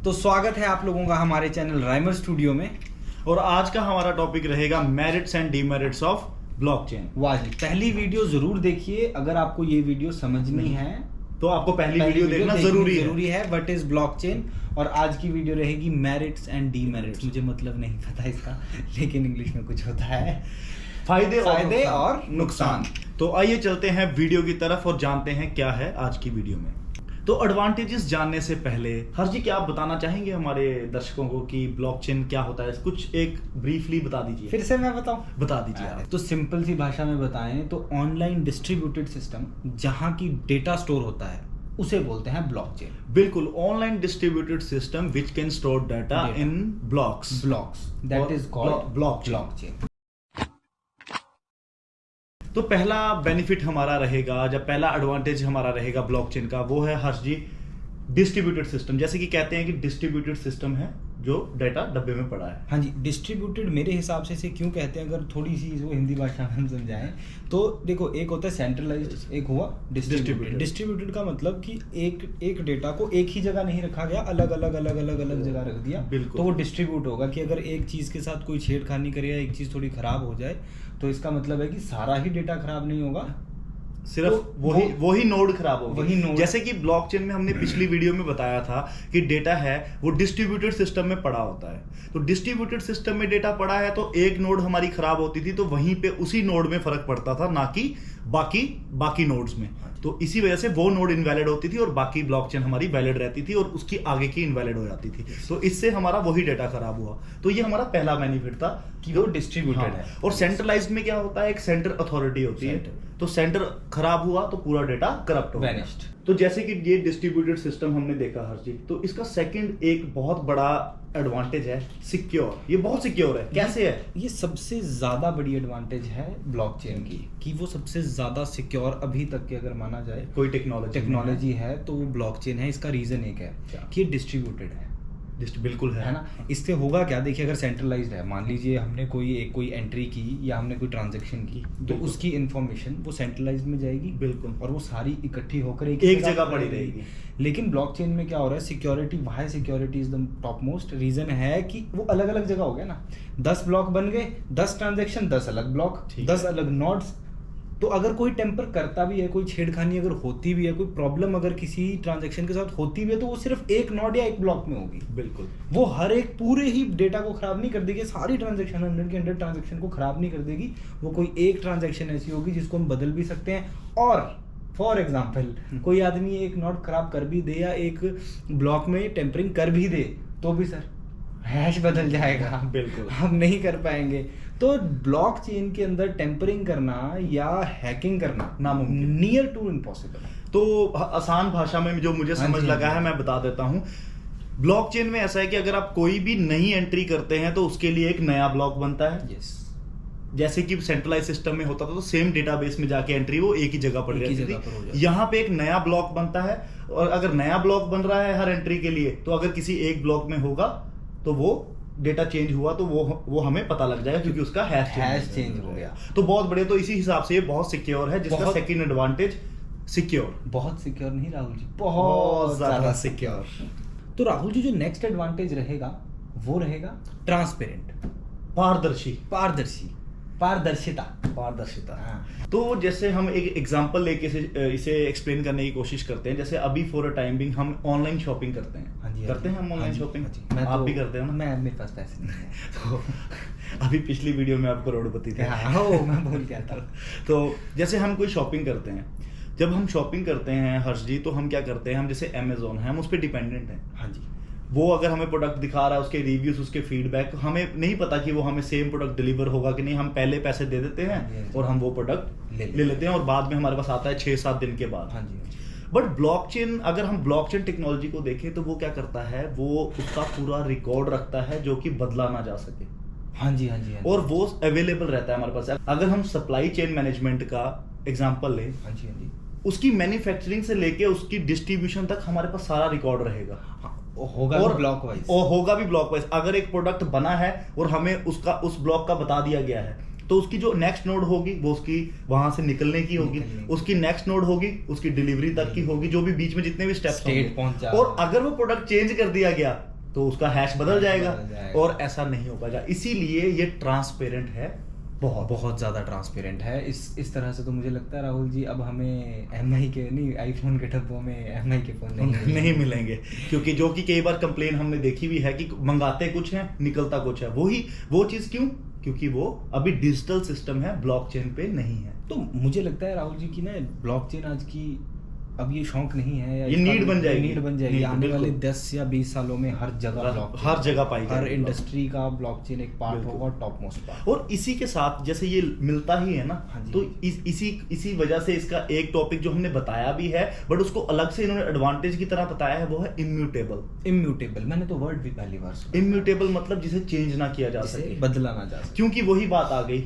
तो स्वागत है आप लोगों का हमारे चैनल राइमर स्टूडियो में। और आज का हमारा टॉपिक रहेगा merits and demerits of blockchain. वाह जी, पहली वीडियो जरूर देखिए। अगर आपको ये वीडियो समझनी है तो आपको पहली वीडियो देखना जरूरी है। What is blockchain. और आज की वीडियो रहेगी मेरिट्स एंड डीमेरिट्स। मुझे मतलब नहीं पता इसका, लेकिन इंग्लिश में कुछ होता है फायदे और नुकसान। तो आइए चलते हैं वीडियो की तरफ और जानते हैं क्या है आज की वीडियो में। तो एडवांटेजेस जानने से पहले हर्ष जी, क्या आप बताना चाहेंगे हमारे दर्शकों को कि ब्लॉकचेन क्या होता है? कुछ एक ब्रीफली बता दीजिए। फिर से मैं बताऊं? बता दीजिए आप। तो सिंपल सी भाषा में बताएं तो ऑनलाइन डिस्ट्रीब्यूटेड सिस्टम जहां की डेटा स्टोर होता है उसे बोलते हैं ब्लॉकचेन। बिल्कुल, online distributed system which can store data in blocks that is called blockchain. तो पहला बेनिफिट हमारा रहेगा, जब पहला एडवांटेज हमारा रहेगा ब्लॉकचेन का, वो है हर्ष जी डिस्ट्रीब्यूटेड सिस्टम। जैसे कि कहते हैं कि डिस्ट्रीब्यूटेड सिस्टम है जो डाटा डब्बे में पड़ा है। हाँ जी, डिस्ट्रीब्यूटेड मेरे हिसाब से क्यों कहते हैं, अगर थोड़ी सी इसको हिंदी भाषा में समझाएं तो देखो, एक होता है सेंट्रलाइज्ड, एक हुआ डिस्ट्रीब्यूटेड। डिस्ट्रीब्यूटेड का मतलब कि एक डेटा को एक ही जगह नहीं रखा गया, अलग अलग जगह रख दिया, तो वो डिस्ट्रीब्यूट होगा। कि अगर एक चीज के साथ कोई छेड़खानी करे या एक चीज थोड़ी खराब हो जाए तो इसका मतलब है कि सारा ही डेटा खराब नहीं होगा, सिर्फ तो वही नोड खराब होगा। वही नोड। जैसे कि ब्लॉकचेन में हमने पिछली वीडियो में बताया था कि डेटा है वो डिस्ट्रीब्यूटेड सिस्टम में पड़ा होता है। तो डिस्ट्रीब्यूटेड सिस्टम में डेटा पड़ा है तो एक नोड हमारी खराब होती थी तो वहीं पे उसी नोड में फर्क पड़ता था, ना कि बाकी नोड्स में। तो इसी वजह से वो नोड इनवैलिड होती थी और बाकी ब्लॉकचेन हमारी वैलिड रहती थी और उसकी आगे की इनवैलिड हो जाती थी। तो इससे हमारा वही डेटा खराब हुआ। तो ये हमारा पहला बेनिफिट था कि वो डिस्ट्रीब्यूटेड है। और सेंट्रलाइज्ड में क्या होता है, एक सेंटर अथॉरिटी होती है, तो सेंटर खराब हुआ तो पूरा डेटा करप्ट हो गया। तो जैसे कि ये डिस्ट्रीब्यूटेड सिस्टम हमने देखा हर जी, तो इसका सेकंड एक बहुत बड़ा एडवांटेज है सिक्योर। ये बहुत सिक्योर है। कैसे है? ये सबसे ज्यादा बड़ी एडवांटेज है ब्लॉकचेन की, कि वो सबसे ज्यादा सिक्योर अभी तक के अगर माना जाए कोई टेक्नोलॉजी है तो वो ब्लॉकचेन है। इसका रीजन एक है कि ये डिस्ट्रीब्यूटेड है। बिल्कुल है ना। इससे होगा क्या, देखिए, अगर सेंट्रलाइज्ड है, मान लीजिए हमने कोई एंट्री की या हमने कोई ट्रांजैक्शन की, तो उसकी इंफॉर्मेशन वो सेंट्रलाइज्ड में जाएगी। बिल्कुल। और वो सारी इकट्ठी होकर एक जगह पड़ी रहेगी। लेकिन ब्लॉकचेन में क्या हो रहा है, security is the top most. Reason है कि वो अलग अलग जगह हो गया ना। 10 ब्लॉक बन गए, 10 ट्रांजेक्शन, 10 अलग ब्लॉक, 10 अलग नोड्स। तो अगर कोई टेम्पर करता भी है, कोई छेड़खानी अगर होती भी है, कोई प्रॉब्लम अगर किसी ट्रांजैक्शन के साथ होती भी है, तो वो सिर्फ एक नोड या एक ब्लॉक में होगी। बिल्कुल। वो हर एक पूरे ही डेटा को खराब नहीं कर देगी, सारी ट्रांजैक्शन 100 के 100 ट्रांजैक्शन को खराब नहीं कर देगी। वो कोई एक ट्रांजैक्शन ऐसी होगी जिसको हम बदल भी सकते हैं। और फॉर एग्जाम्पल कोई आदमी एक नोड खराब कर भी दे या एक ब्लॉक में टेम्परिंग कर भी दे तो भी सर हैश बदल जाएगा। बिल्कुल, हम नहीं कर पाएंगे। तो ब्लॉकचेन के अंदर टेम्परिंग करना या हैकिंग करना नामुमकिन, नियर टू इम्पॉसिबल। तो आसान भाषा में जो मुझे समझ लगा है मैं बता देता हूँ। ब्लॉकचेन में ऐसा है कि अगर आप कोई भी नई एंट्री करते हैं तो उसके लिए एक नया ब्लॉक बनता है। यस। जैसे कि सेंट्रलाइज सिस्टम में होता था तो सेम डेटाबेस में जाके एंट्री वो एक ही जगह पर रहती थी। यहाँ पे एक नया ब्लॉक बनता है और अगर नया ब्लॉक बन रहा है हर एंट्री के लिए, तो अगर किसी एक ब्लॉक में होगा तो वो डेटा चेंज हुआ तो वो हमें पता लग जाएगा क्योंकि उसका हैश चेंज हो गया। तो बहुत बढ़िया। तो इसी हिसाब से ये बहुत सिक्योर है, जिसका सेकंड एडवांटेज सिक्योर। बहुत सिक्योर नहीं राहुल जी, बहुत ज्यादा सिक्योर। तो राहुल जी, जो नेक्स्ट एडवांटेज रहेगा वो रहेगा ट्रांसपेरेंट, पारदर्शिता। हाँ। तो जैसे हम एक एग्जांपल लेके इसे एक्सप्लेन करने की कोशिश करते हैं। जैसे अभी फॉर अ टाइम बिंग हम ऑनलाइन शॉपिंग करते हैं। करते हैं हम ऑनलाइन शॉपिंग? आप भी करते हो ना? मेरे पास पैसे नहीं है। तो अभी पिछली वीडियो में आप करोड़पति थे। मैं भूल गया था। तो जैसे हम कोई शॉपिंग करते हैं, जब हम शॉपिंग करते हैं हर्ष जी, तो हम क्या करते हैं, हम जैसे अमेजोन है, हम उस पर डिपेंडेंट हैं। हाँ जी। वो अगर हमें प्रोडक्ट दिखा रहा है, उसके रिव्यूज, उसके फीडबैक, हमें नहीं पता कि वो हमें सेम प्रोडक्ट डिलीवर होगा कि नहीं। हम पहले पैसे दे देते हैं और हम वो प्रोडक्ट ले लेते हैं और बाद में हमारे पास आता है 6-7 दिन के बाद। हाँ जी। बट ब्लॉकचेन, अगर हम ब्लॉकचेन टेक्नोलॉजी को देखें तो वो क्या करता है, वो उसका पूरा रिकॉर्ड रखता है जो कि बदला ना जा सके। हाँ जी। और वो अवेलेबल रहता है हमारे पास। अगर हम सप्लाई चेन मैनेजमेंट का एग्जांपल लें, हाँ जी, उसकी मैन्युफैक्चरिंग से लेके उसकी डिस्ट्रीब्यूशन तक हमारे पास सारा रिकॉर्ड रहेगा। होगा भी ब्लॉक वाइज। और होगा भी ब्लॉक वाइज। अगर एक प्रोडक्ट बना है और हमें उस ब्लॉक का बता दिया गया है, तो उसकी जो नेक्स्ट नोड होगी वो उसकी वहां से निकलने की होगी, उसकी नेक्स्ट नोड होगी उसकी डिलीवरी तक की होगी, जो भी बीच में जितने भी स्टेप्स स्टेट पहुंचा। और अगर वो प्रोडक्ट चेंज कर दिया गया तो उसका हैश बदल जाएगा जाएगा। और ऐसा नहीं हो पाएगा। इसीलिए ये ट्रांसपेरेंट है, बहुत ज़्यादा ट्रांसपेरेंट है। इस तरह से तो मुझे लगता है राहुल जी, अब हमें MI के नहीं, आईफोन के डब्बों में MI के फ़ोन नहीं मिलेंगे, क्योंकि जो कि कई बार कंप्लेन हमने देखी भी है कि मंगाते कुछ है निकलता कुछ है। वो चीज़ क्यों? क्योंकि वो अभी डिजिटल सिस्टम है, ब्लॉकचेन पे नहीं है। तो मुझे लगता है राहुल जी की ना ब्लॉकचेन आज की अब ये शौक नहीं है, या ये नीड बन जाएगी, आने वाले 10 या 20 सालों में हर जगह पाई हर इंडस्ट्री का ब्लॉकचेन एक पार्ट होगा, टॉप मोस्ट पार्ट। और इसी के साथ जैसे ये मिलता ही है ना, तो इसी वजह से इसका एक टॉपिक जो हमने बताया भी है, बट उसको अलग से इन्होंने एडवांटेज की तरह बताया है, वो है इम्यूटेबल। मैंने तो वर्ड भी पहली बार सुना। इम्यूटेबल मतलब जिसे चेंज ना किया जा सके, बदला ना जा सके। क्योंकि वही बात आ गई,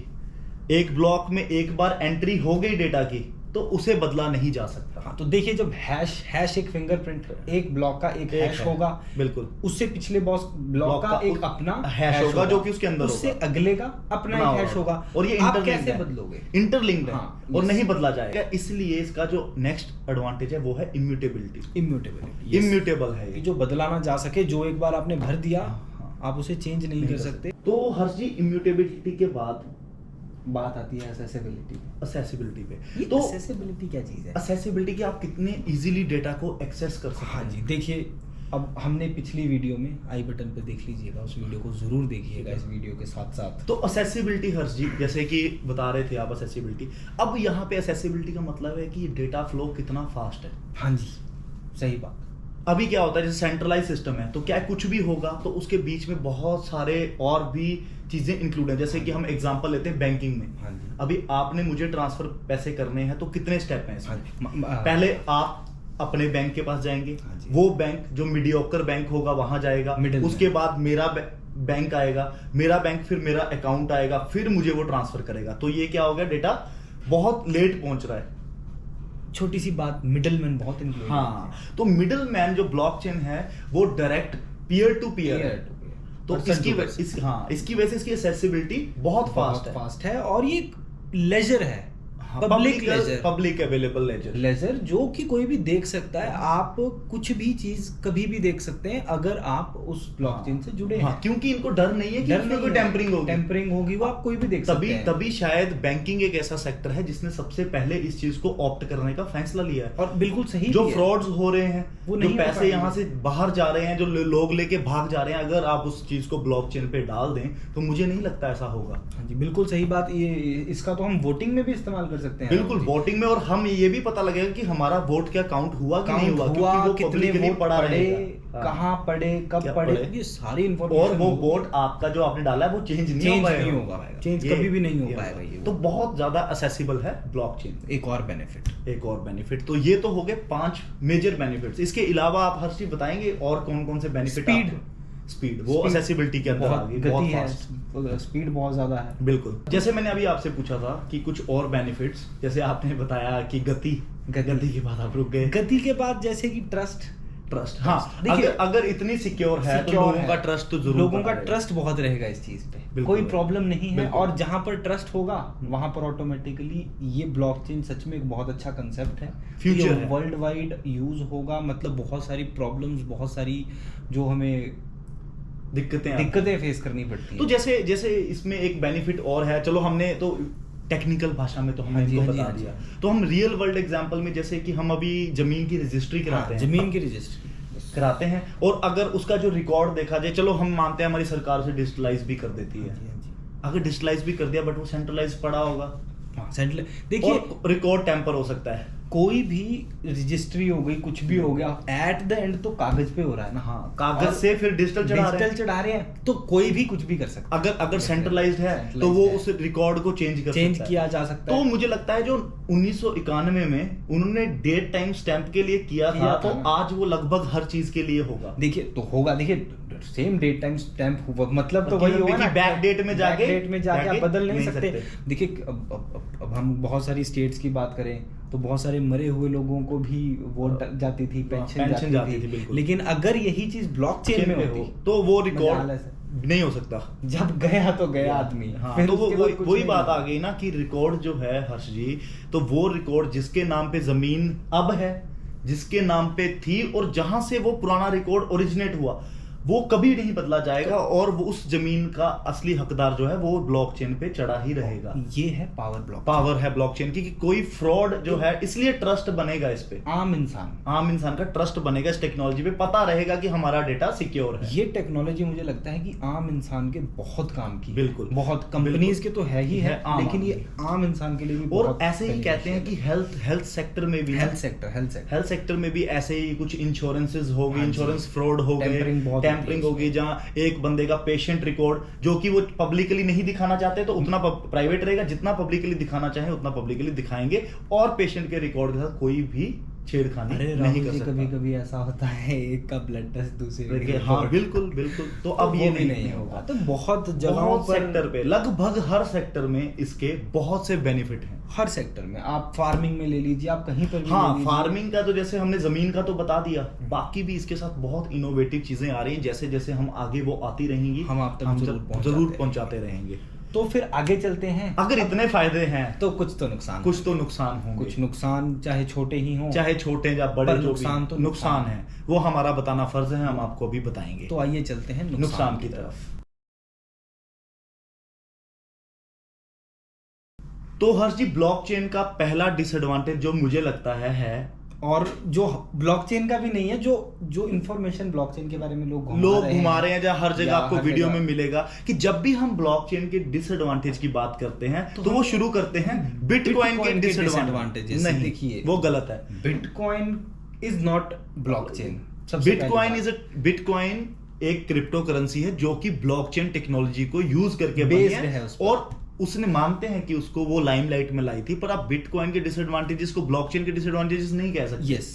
एक ब्लॉक में एक बार एंट्री हो गई डेटा की तो उसे बदला नहीं जा सकता। हाँ, तो देखिए जब हैश एक फिंगरप्रिंट, एक ब्लॉक का एक हैश होगा, बिल्कुल, उससे पिछले ब्लॉक का एक अपना हैश होगा जो कि उसके अंदर होगा, उससे अगले का अपना एक हैश होगा, और ये आप कैसे बदलोगे? इंटरलिंक्ड है और नहीं बदला जाएगा। इसलिए इसका जो नेक्स्ट एडवांटेज है वो है इम्यूटेबिलिटी। इम्यूटेबल है ये, जो बदला ना जा सके, जो एक बार आपने भर दिया आप उसे चेंज नहीं कर सकते। तो हर्ष जी, इम्यूटेबिलिटी के बाद बात आती है असेसिबिलिटी पे। तो असेसिबिलिटी क्या चीज है? असेसिबिलिटी कि आप कितने इजीली डेटा को एक्सेस कर सकते हैं। हाँ जी, देखिए अब हमने पिछली वीडियो में आई बटन पे देख लीजिएगा, उस वीडियो को जरूर देखिएगा इस वीडियो के साथ साथ। तो असेसिबिलिटी हर्ष जी, जैसे कि बता रहे थे आप असेसिबिलिटी, अब यहाँ पे असेसिबिलिटी का मतलब है कि डेटा फ्लो कितना फास्ट है। हाँ जी, सही बात। अभी क्या होता है, जैसे सेंट्रलाइज सिस्टम है तो क्या कुछ भी होगा तो उसके बीच में बहुत सारे और भी चीजें इंक्लूड है। जैसे कि हम एग्जांपल लेते हैं बैंकिंग में, हाँ जी, अभी आपने मुझे ट्रांसफर पैसे करने हैं तो कितने स्टेप हैं इसमें? हाँ, पहले आप अपने बैंक के पास जाएंगे, वो बैंक जो मीडियोकर बैंक होगा वहां जाएगा, उसके बाद मेरा बैंक आएगा, मेरा बैंक फिर मेरा अकाउंट आएगा, फिर मुझे वो ट्रांसफर करेगा। तो ये क्या हो गया, डेटा बहुत लेट पहुंच रहा है। छोटी सी बात, मिडलमैन बहुत इंक्लूड। हाँ, तो मिडलमैन जो ब्लॉकचेन है वो डायरेक्ट पीयर टू पीयर है, तो इसकी वजह से इसकी एक्सेसिबिलिटी बहुत फास्ट है और ये लेजर है, पब्लिक अवेलेबल लेजर जो कि कोई भी देख सकता है। आप कुछ भी चीज कभी भी देख सकते हैं अगर आप उस ब्लॉकचेन से जुड़े हैं, क्योंकि इनको डर नहीं है कि इसमें कोई टेम्परिंग होगी, वो आप कोई भी देख सकते हैं। तभी शायद बैंकिंग एक ऐसा सेक्टर है जिसने सबसे पहले इस चीज को ऑप्ट करने का फैसला लिया है। और बिल्कुल सही, जो फ्रॉड्स हो रहे हैं, वो जो पैसे यहाँ से बाहर जा रहे हैं, जो लोग लेके भाग जा रहे हैं, अगर आप उस चीज को ब्लॉकचेन पे डाल दें तो मुझे नहीं लगता ऐसा होगा। हाँ जी, बिल्कुल सही बात। ये इसका तो हम वोटिंग में भी इस्तेमाल कर सकते हैं। बिल्कुल, वोटिंग में, और हम ये भी पता लगेगा कि हमारा वोट क्या काउंट हुआ कि नहीं हुआ, क्योंकि वो कितने वोट पड़े, कहाँ पड़े, कब पड़े, ये सारी इन्फॉर्मेशन। और वो वोट आपका जो आपने डाला है वो चेंज नहीं होगा, चेंज कभी भी नहीं हो पाएगा। ये तो बहुत ज्यादा एक्सेसिबल है ब्लॉकचेन। एक और बेनिफिट, तो ये तो हो गए 5 मेजर बेनिफिट्स। इसके अलावा आप हर चीज बताएंगे और कौन कौन से बेनिफिट? स्पीड वो एक्सेसिबिलिटी के अंदर आ गई, बहुत फास्ट, स्पीड बहुत ज्यादा है। बिल्कुल, जैसे मैंने अभी आपसे पूछा था कि कुछ और बेनिफिट्स, जैसे आपने बताया कि गति के बाद आप रुक गए। गति के बाद जैसे कि ट्रस्ट। हाँ, अगर इतनी सिक्योर है तो लोगों का ट्रस्ट तो जरूर, लोगों का ट्रस्ट बहुत रहेगा इस चीज पे, कोई प्रॉब्लम नहीं है। और जहां पर ट्रस्ट होगा वहां पर ऑटोमेटिकली ये ब्लॉकचेन सच में एक बहुत अच्छा कंसेप्ट है, फ्यूचर वर्ल्ड वाइड यूज होगा। मतलब बहुत सारी प्रॉब्लम्स, बहुत सारी जो हमें दिक्कतें फेस करनी पड़ती है। तो जैसे इसमें एक बेनिफिट और है, चलो हमने तो टेक्निकल भाषा में तो हमने इनको बता दिया, तो हम रियल वर्ल्ड एग्जांपल में, जैसे कि हम अभी जमीन की रजिस्ट्री कराते हैं, जमीन की रजिस्ट्री कराते हैं, और अगर उसका जो रिकॉर्ड देखा जाए, चलो हम मानते हैं हमारी सरकार उसे डिजिटलाइज भी कर देती है, अगर डिजिटलाइज भी कर दिया बट वो सेंट्रलाइज पड़ा होगा, देखिए रिकॉर्ड टेम्पर हो सकता है। कोई भी रजिस्ट्री हो गई, कुछ भी हो गया, एट द एंड तो कागज पे हो रहा है ना। हाँ, कागज से फिर डिजिटल चढ़ा रहे हैं, तो कोई भी कुछ भी कर सकता है। अगर सेंट्रलाइज्ड है तो वो उस रिकॉर्ड को चेंज किया जा सकता है। तो मुझे लगता है जो 1991 में उन्होंने डेट टाइम स्टैंप के लिए किया था, तो आज वो लगभग हर चीज के लिए होगा। देखिए सेम डेट टाइम स्टैंप हुआ, मतलब तो वही होगा ना, बैक डेट में जाके आप बदल नहीं सकते। देखिए अब हम बहुत सारी स्टेट्स की बात करें तो बहुत सारे मरे हुए लोगों को भी वोट जाती थी, पेंशन जाती थी, लेकिन अगर यही चीज ब्लॉकचेन में होती तो वो रिकॉर्ड नहीं हो सकता। जब गया तो गया आदमी। हाँ, तो वही बात आ गई ना कि रिकॉर्ड जो है हर्ष जी, तो वो रिकॉर्ड जिसके नाम पे जमीन अब है, जिसके नाम पे थी, और जहां से वो पुराना रिकॉर्ड ओरिजिनेट हुआ, वो कभी नहीं बदला जाएगा और वो उस जमीन का असली हकदार जो है वो ब्लॉकचेन पे चढ़ा ही रहेगा। ये है पावर है ब्लॉकचेन की कि कोई फ्रॉड जो है, इसलिए ट्रस्ट बनेगा इस पे। आम इंसान का ट्रस्ट बनेगा इस टेक्नोलॉजी पे, पता रहेगा कि हमारा डेटा सिक्योर है। ये टेक्नोलॉजी मुझे लगता है कि आम इंसान के बहुत काम की, बिल्कुल बहुत कंपनीज के तो है ही है, लेकिन ये आम इंसान के लिए भी और ऐसे ही कहते हैं कि हेल्थ सेक्टर में भी, हेल्थ सेक्टर में भी ऐसे ही कुछ इंश्योरेंसेस हो गए, इंश्योरेंस फ्रॉड हो गए, टैंपरिंग हो गई, जहां एक बंदे का पेशेंट रिकॉर्ड जो कि वो पब्लिकली नहीं दिखाना चाहते तो उतना प्राइवेट रहेगा, जितना पब्लिकली दिखाना चाहे उतना पब्लिकली दिखाएंगे, और पेशेंट के रिकॉर्ड के साथ कोई भी छेड़खानी नहीं कर सकता। कभी ऐसा होता है एक का ब्लड टेस्ट दूसरे के, हाँ बिल्कुल तो अब ये नहीं होगा। तो बहुत जगहों पर, सेक्टर पे, लगभग हर सेक्टर में इसके बहुत से बेनिफिट हैं। हर सेक्टर में, आप फार्मिंग में ले लीजिए, आप कहीं पर भी हाँ, फार्मिंग का तो जैसे हमने जमीन का तो बता दिया, बाकी भी इसके साथ बहुत इनोवेटिव चीजें आ रही हैं। जैसे जैसे हम आगे वो आती रहेंगी, हम आप तक जरूर पहुंचाते रहेंगे। तो फिर आगे चलते हैं। अगर इतने फायदे हैं तो कुछ तो नुकसान होंगे। कुछ नुकसान चाहे छोटे ही हों, चाहे छोटे या बड़े, जो नुकसान तो नुकसान है वो हमारा बताना फर्ज है, हम आपको अभी बताएंगे। तो आइए चलते हैं नुकसान की तरफ। तो हर्ष जी, ब्लॉकचेन का पहला डिसएडवांटेज जो मुझे लगता है, और जो ब्लॉकचेन का भी नहीं है, जो इंफॉर्मेशन ब्लॉकचेन के बारे में लोग घुमा रहे हैं, जहाँ हर जगह आपको वीडियो में मिलेगा कि जब भी हम ब्लॉकचेन के डिसएडवांटेज की बात करते हैं तो वो शुरू करते हैं बिटकॉइन के डिसएडवांटेज। नहीं, देखिए वो गलत है। Bitcoin is not blockchain. Bitcoin एक क्रिप्टो करेंसी है जो कि ब्लॉकचेन टेक्नोलॉजी को यूज करके बनी है, और उसने मानते हैं कि उसको वो लाइमलाइट में लाई थी। पर आप बिटकॉइन के डिसएडवांटेजेस को ब्लॉकचेन के डिसएडवांटेजेस नहीं कह सकते। यस,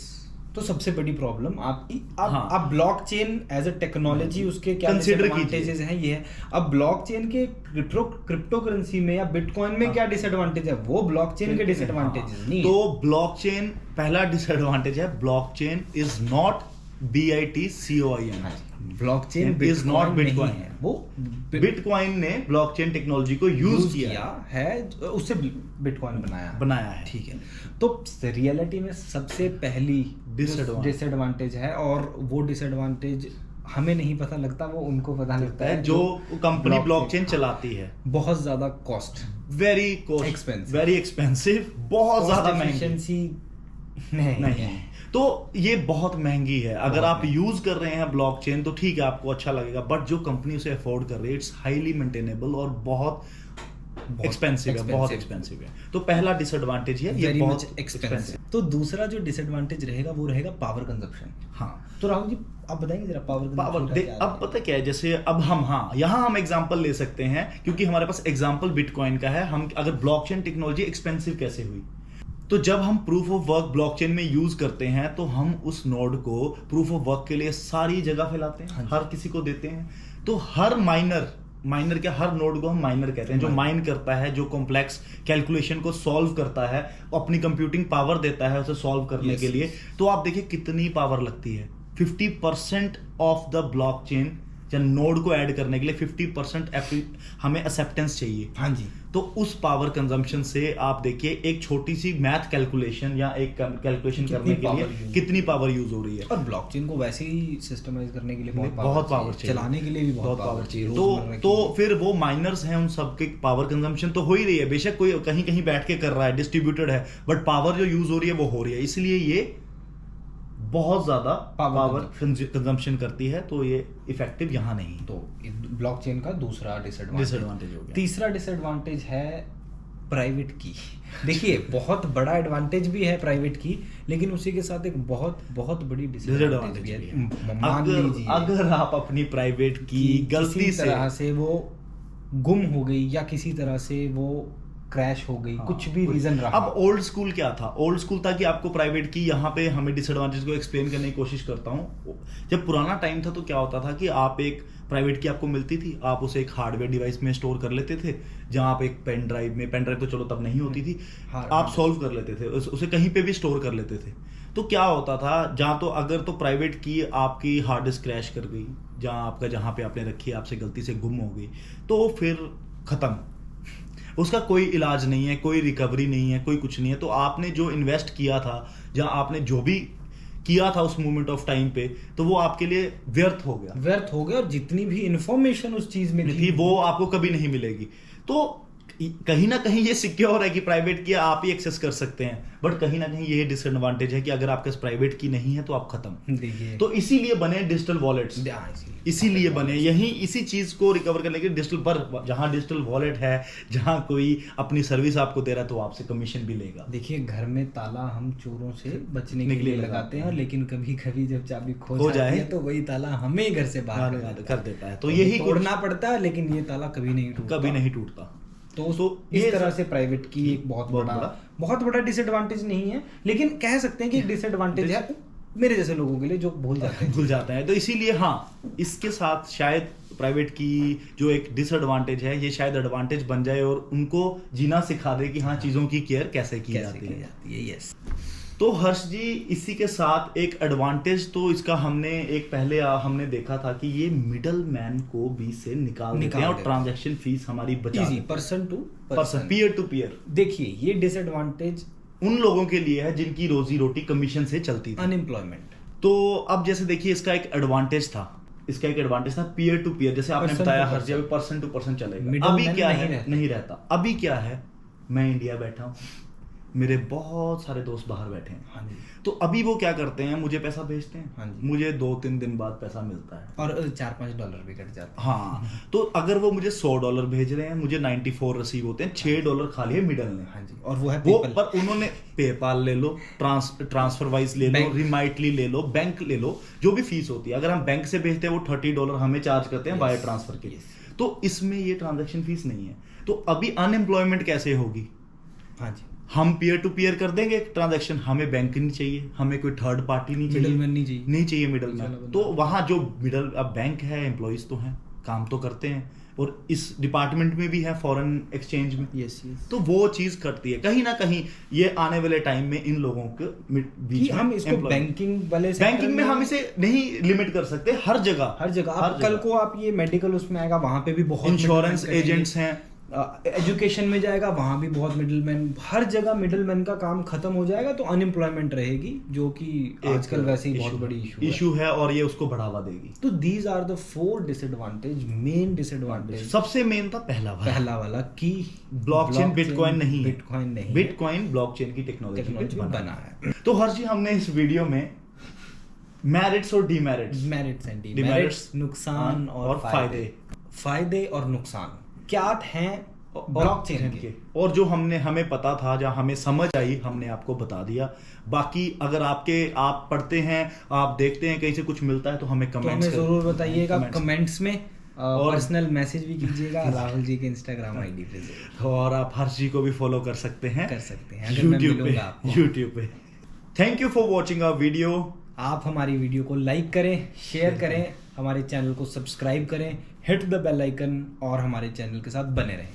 तो सबसे बड़ी प्रॉब्लम आप ब्लॉकचेन एज अ टेक्नोलॉजी उसके क्या डिसएडवांटेजेस हैं, ये है। अब ब्लॉकचेन के क्रिप्टो करेंसी में या बिटकॉइन में क्या डिसएडवांटेज है, वो ब्लॉकचेन के डिसएडवांटेजेस नहीं। तो ब्लॉकचेन पहला डिसएडवांटेज है, blockchain is not BITCOIN। Blockchain is not bitcoin है। वो बिटकॉइन ने ब्लॉकचेन टेक्नोलॉजी को यूज किया है, उससे बिटकॉइन बनाया है। ठीक है, तो रियलिटी में सबसे पहली डिसएडवांटेज है, और वो डिसएडवांटेज हमें नहीं पता लगता, वो उनको पता लगता है जो कंपनी ब्लॉकचेन चलाती है। बहुत ज्यादा कॉस्ट, वेरी एक्सपेंसिव, बहुत ज्यादा महंगी नहीं है। तो ये बहुत महंगी है। अगर आप यूज कर रहे हैं ब्लॉकचेन तो ठीक है, आपको अच्छा लगेगा, बट जो कंपनी उसे अफोर्ड कर रही है, इट्स हाईली मेंटेनेबल और बहुत एक्सपेंसिव है। तो पहला डिसएडवांटेज है, ये बहुत एक्सपेंसिव। तो दूसरा जो डिसएडवांटेज रहेगा वो रहेगा पावर कंजप्शन। हाँ, तो राहुल जी आप बताएंगे जरा पावर अब पता क्या है, जैसे अब यहाँ हम एग्जांपल ले सकते हैं, क्योंकि हमारे पास एग्जांपल बिटकॉइन का है। हम अगर ब्लॉकचेन टेक्नोलॉजी एक्सपेंसिव कैसे हुई, तो जब हम प्रूफ ऑफ वर्क ब्लॉकचेन में यूज करते हैं तो हम उस नोड को प्रूफ ऑफ वर्क के लिए सारी जगह फैलाते हैं, हर किसी को देते हैं। तो हर माइनर क्या, हर नोड को हम माइनर कहते हैं, जो माइन करता है, जो कॉम्प्लेक्स कैलकुलेशन को सॉल्व करता है, अपनी कंप्यूटिंग पावर देता है उसे सॉल्व करने के लिए। तो आप देखिए कितनी पावर लगती है। 50% ऑफ द ब्लॉकचेन या नोड को ऐड करने के लिए 50% हमें एक्सेप्टेंस चाहिए। हाँ जी, तो उस पावर कंजम्पशन से आप देखिए एक छोटी सी मैथ कैलकुलेशन या एक कैलकुलेशन करने के लिए कितनी पावर यूज हो रही है। और ब्लॉकचेन को वैसे ही सिस्टमाइज करने के लिए बहुत पावर चाहिए, चलाने के लिए भी बहुत पावर चाहिए। तो फिर वो माइनर्स हैं, उन सबके पावर कंजम्पशन तो हो ही रही है। बेशक कोई कहीं कहीं बैठ के कर रहा है, डिस्ट्रीब्यूटेड है, बट पावर जो यूज हो रही है वो हो रही है, इसलिए ये बहुत ज्यादा पावर कंजम्पशन करती है। तो ये इफेक्टिव यहाँ नहीं। तो ब्लॉकचेन का दूसरा डिसएडवांटेज हो गया। तीसरा डिसएडवांटेज है प्राइवेट की। देखिए बहुत बड़ा एडवांटेज भी है प्राइवेट की, लेकिन उसी के साथ एक बहुत बड़ी डिसएडवांटेज भी है। मान लीजिए अगर आप अपनी प्राइवेट की गलती से वो गुम हो गई या किसी तरह से वो क्रैश हो गई, कुछ भी रीजन रहा। अब ओल्ड स्कूल क्या था, ओल्ड स्कूल था कि आपको प्राइवेट की, यहाँ पे हमें डिसएडवांटेज को एक्सप्लेन करने की कोशिश करता हूँ। जब पुराना टाइम था तो क्या होता था कि आप एक प्राइवेट की आपको मिलती थी, आप उसे एक हार्डवेयर डिवाइस में स्टोर कर लेते थे, जहाँ आप एक पेन ड्राइव तो चलो तब नहीं होती थी, आप सॉल्व कर लेते थे, उसे कहीं पे भी स्टोर कर लेते थे। तो क्या होता था, जहाँ तो अगर तो प्राइवेट की आपकी हार्ड डिस्क क्रैश कर गई, जहाँ पे आपने रखी आपसे गलती से गुम हो गई, तो फिर खत्म, उसका कोई इलाज नहीं है, कोई रिकवरी नहीं है, कोई कुछ नहीं है। तो आपने जो इन्वेस्ट किया था, जहां आपने जो भी किया था उस मोमेंट ऑफ टाइम पे, तो वो आपके लिए व्यर्थ हो गया और जितनी भी इंफॉर्मेशन उस चीज में थी वो आपको कभी नहीं मिलेगी। तो कहीं ना कहीं ये सिक्योर है कि प्राइवेट की आप ही एक्सेस कर सकते हैं, बट कहीं ना कहीं ये डिसएडवांटेज है कि अगर आपके पास प्राइवेट की नहीं है तो आप खत्म। देखिए तो इसीलिए बने डिजिटल वॉलेट्स, इसीलिए बने इसी चीज को रिकवर करने के डिजिटल पर, जहां डिजिटल वॉलेट है, जहां कोई अपनी सर्विस आपको दे रहा है तो आपसे कमीशन भी लेगा। देखिए घर में ताला हम चोरों से बचने के लिए लगाते हैं, लेकिन कभी कभी जब चाबी खो जाती है तो वही ताला हमें घर से बाहर कर देता है। तो यही तोड़ना पड़ता है, लेकिन ये ताला कभी नहीं टूटता। तो इस तरह से प्राइवेट की एक बहुत बड़ा डिसएडवांटेज नहीं है, लेकिन कह सकते हैं कि एक डिसएडवांटेज है मेरे जैसे लोगों के लिए जो भूल जाते हैं। तो इसीलिए इसके साथ शायद प्राइवेट की जो एक डिसएडवांटेज है ये शायद एडवांटेज बन जाए और उनको जीना सिखा दे कि चीजों की केयर कैसे की जाती है। यस। तो हर्ष जी, इसी के साथ एक एडवांटेज तो इसका हमने देखा था कि ये मिडल मैन को बीच से निकाल देते हैं और ट्रांजैक्शन फीस हमारी बचा देते हैं, person to person, peer to peer. देखिए ये डिसएडवांटेज उन लोगों के लिए है जिनकी रोजी रोटी कमीशन से चलती थी, अनएम्प्लॉयमेंट। तो अब जैसे देखिए इसका एक एडवांटेज था पीयर टू पीयर, जैसे आपने बताया हर जगह पर्सन टू पर्सन चलेगा। अभी क्या है, नहीं रहता। अभी क्या है, मैं इंडिया बैठा हूँ, मेरे बहुत सारे दोस्त बाहर बैठे हैं। हाँ जी। तो अभी वो क्या करते हैं, मुझे पैसा भेजते हैं। हाँ जी। मुझे 2-3 दिन बाद पैसा मिलता है और $4-5 भी कट जाते हैं। हाँ, तो अगर वो मुझे $100 भेज रहे हैं, मुझे 94 रिसीव होते हैं, $6 खा लिए मिडल ने। हाँ जी। और वो पर उन्होंने पेपाल ले लो, ट्रांसफर वाइज ले लो, रिमाइटली ले लो, बैंक ले लो, जो भी फीस होती है। अगर हम बैंक से भेजते हैं वो $30 हमें चार्ज करते हैं वायर ट्रांसफर के। तो इसमें ये ट्रांजेक्शन फीस नहीं है। तो अभी अनएम्प्लॉयमेंट कैसे होगी? हाँ जी, हम पीयर टू पीयर कर देंगे ट्रांजैक्शन, हमें बैंक नहीं चाहिए, हमें कोई थर्ड पार्टी नहीं चाहिए, नहीं चाहिए मिडलमैन। तो वहां जो अब बैंक है, एम्प्लॉइज तो हैं, काम तो करते हैं, और इस डिपार्टमेंट में भी है फॉरेन एक्सचेंज में। यस। तो वो चीज करती है कहीं ना कहीं। ये आने वाले टाइम में इन लोगों के बीच में हम इसको बैंकिंग में हम इसे नहीं लिमिट कर सकते। हर जगह कल को आप ये मेडिकल उसमें आएगा, वहां पे भी बहुत इंश्योरेंस एजेंट्स हैं, एजुकेशन में जाएगा, वहां भी बहुत मिडलमैन, हर जगह मिडलमैन का काम खत्म हो जाएगा, तो अनएम्प्लॉयमेंट रहेगी, जो कि आजकल वैसे ही बहुत बड़ी इशू है और ये उसको बढ़ावा देगी। तो these are the 4 disadvantage, main disadvantage. सबसे मेन था पहला वाला कि ब्लॉकचेन बिटकॉइन नहीं, बिटकॉइन ब्लॉकचेन की टेक्नोलॉजी बना है। तो हर्ष जी, हमने इस वीडियो में मेरिट्स और डिमेरिट्स, नुकसान और फायदे और नुकसान क्या हैं ब्लॉकचेन के, और जो हमें पता था, जहाँ हमें समझ आई, हमने आपको बता दिया। बाकी अगर आप पढ़ते हैं, आप देखते हैं कहीं से कुछ मिलता है तो हमें कमेंट्स जरूर बताइएगा, कमेंट्स में, और पर्सनल मैसेज भी कीजिएगा राहुल जी के इंस्टाग्राम आईडी पे, और आप हर्ष जी को भी फॉलो कर सकते हैं अगर मैं मिलूंगा आपको यूट्यूब पे। Thank you for watching our video. आप हमारी वीडियो को लाइक करें, शेयर करें, हमारे चैनल को सब्सक्राइब करें, हिट द बेल आइकन, और हमारे चैनल के साथ बने रहें।